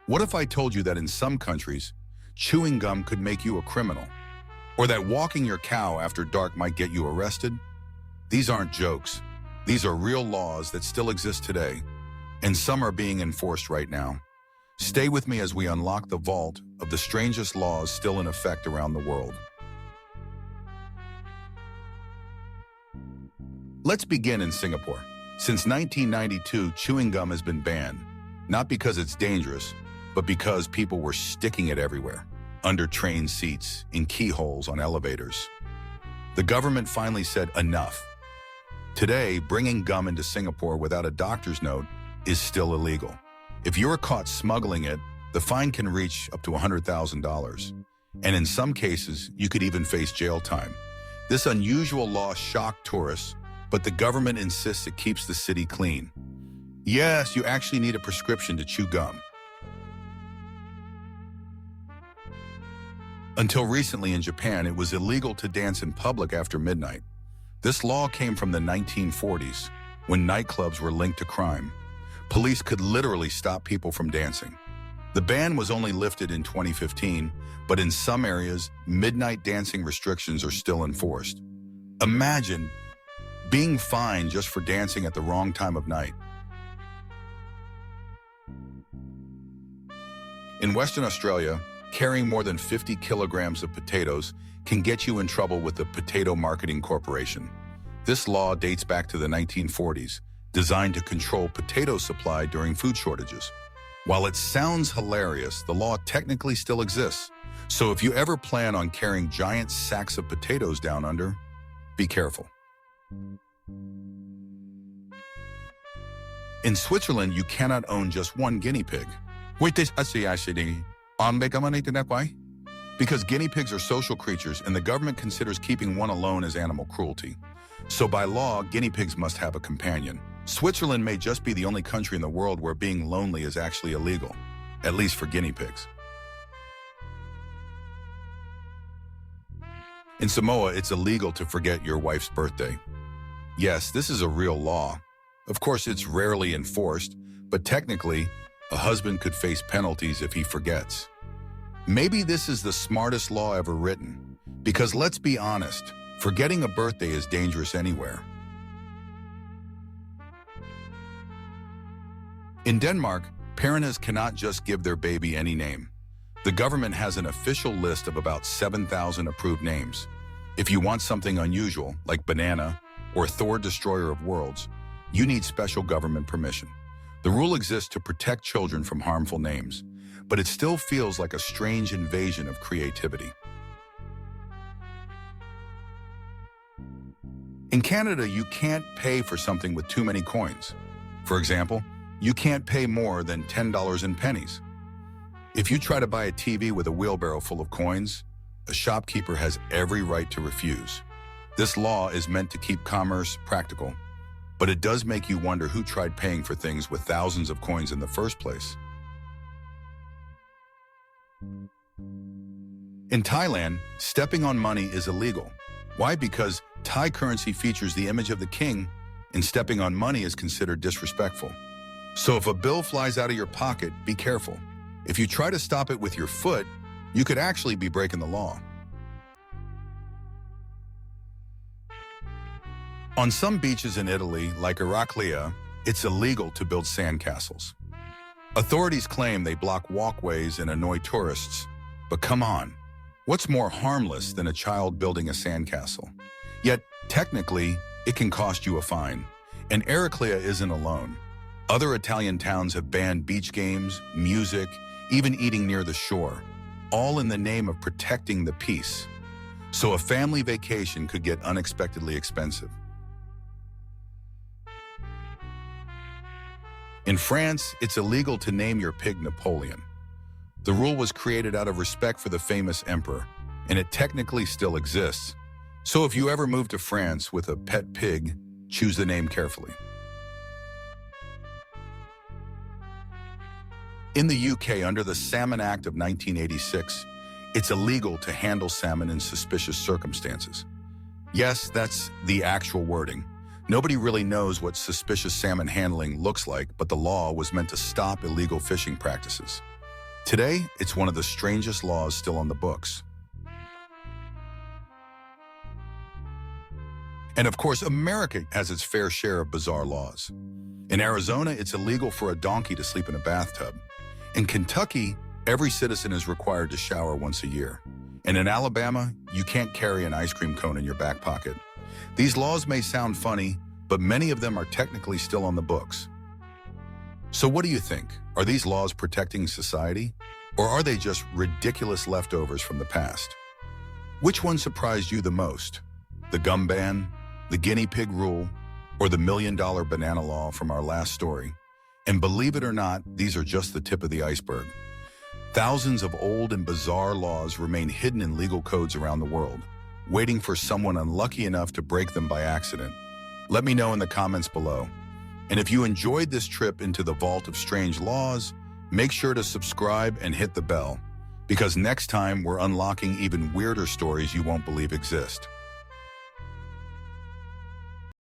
What if I told you that in some countries, chewing gum could make you a criminal? Or that walking your cow after dark might get you arrested? These aren't jokes. These are real laws that still exist today, and some are being enforced right now. Stay with me as we unlock the vault of the strangest laws still in effect around the world. Let's begin in Singapore. Since 1992, chewing gum has been banned, not because it's dangerous, but because people were sticking it everywhere, under train seats, in keyholes on elevators. The government finally said enough. Today, bringing gum into Singapore without a doctor's note is still illegal. If you're caught smuggling it, the fine can reach up to $100,000. And in some cases, you could even face jail time. This unusual law shocked tourists, but the government insists it keeps the city clean. Yes, you actually need a prescription to chew gum. Until recently in Japan, it was illegal to dance in public after midnight. This law came from the 1940s, when nightclubs were linked to crime. Police could literally stop people from dancing. The ban was only lifted in 2015, but in some areas, midnight dancing restrictions are still enforced. Imagine being fined just for dancing at the wrong time of night. In Western Australia, carrying more than 50 kilograms of potatoes can get you in trouble with the Potato Marketing Corporation. This law dates back to the 1940s, designed to control potato supply during food shortages. While it sounds hilarious, the law technically still exists. So if you ever plan on carrying giant sacks of potatoes down under, be careful. In Switzerland, you cannot own just one guinea pig. Because guinea pigs are social creatures and the government considers keeping one alone as animal cruelty. So by law, guinea pigs must have a companion. Switzerland may just be the only country in the world where being lonely is actually illegal, at least for guinea pigs. In Samoa, it's illegal to forget your wife's birthday. Yes, this is a real law. Of course, it's rarely enforced, but technically, a husband could face penalties if he forgets. Maybe this is the smartest law ever written, because let's be honest, forgetting a birthday is dangerous anywhere. In Denmark, parents cannot just give their baby any name. The government has an official list of about 7,000 approved names. If you want something unusual, like banana or Thor Destroyer of Worlds, you need special government permission. The rule exists to protect children from harmful names, but it still feels like a strange invasion of creativity. In Canada, you can't pay for something with too many coins. For example, you can't pay more than $10 in pennies. If you try to buy a TV with a wheelbarrow full of coins, a shopkeeper has every right to refuse. This law is meant to keep commerce practical, but it does make you wonder who tried paying for things with thousands of coins in the first place. In Thailand, stepping on money is illegal. Why? Because Thai currency features the image of the king, and stepping on money is considered disrespectful. So if a bill flies out of your pocket, be careful. If you try to stop it with your foot, you could actually be breaking the law. On some beaches in Italy, like Heraclea, it's illegal to build sandcastles. Authorities claim they block walkways and annoy tourists. But come on, what's more harmless than a child building a sandcastle? Yet, technically, it can cost you a fine. And Heraclea isn't alone. Other Italian towns have banned beach games, music, even eating near the shore, all in the name of protecting the peace. So a family vacation could get unexpectedly expensive. In France, it's illegal to name your pig Napoleon. The rule was created out of respect for the famous emperor, and it technically still exists. So if you ever move to France with a pet pig, choose the name carefully. In the UK, under the Salmon Act of 1986, it's illegal to handle salmon in suspicious circumstances. Yes, that's the actual wording. Nobody really knows what suspicious salmon handling looks like, but the law was meant to stop illegal fishing practices. Today, it's one of the strangest laws still on the books. And of course, America has its fair share of bizarre laws. In Arizona, it's illegal for a donkey to sleep in a bathtub. In Kentucky, every citizen is required to shower once a year. And in Alabama, you can't carry an ice cream cone in your back pocket. These laws may sound funny, but many of them are technically still on the books. So what do you think? Are these laws protecting society? Or are they just ridiculous leftovers from the past? Which one surprised you the most? The gum ban, the guinea pig rule, or the $1 million banana law from our last story? And believe it or not, these are just the tip of the iceberg. Thousands of old and bizarre laws remain hidden in legal codes around the world, waiting for someone unlucky enough to break them by accident. Let me know in the comments below. And if you enjoyed this trip into the vault of strange laws, make sure to subscribe and hit the bell, because next time we're unlocking even weirder stories you won't believe exist.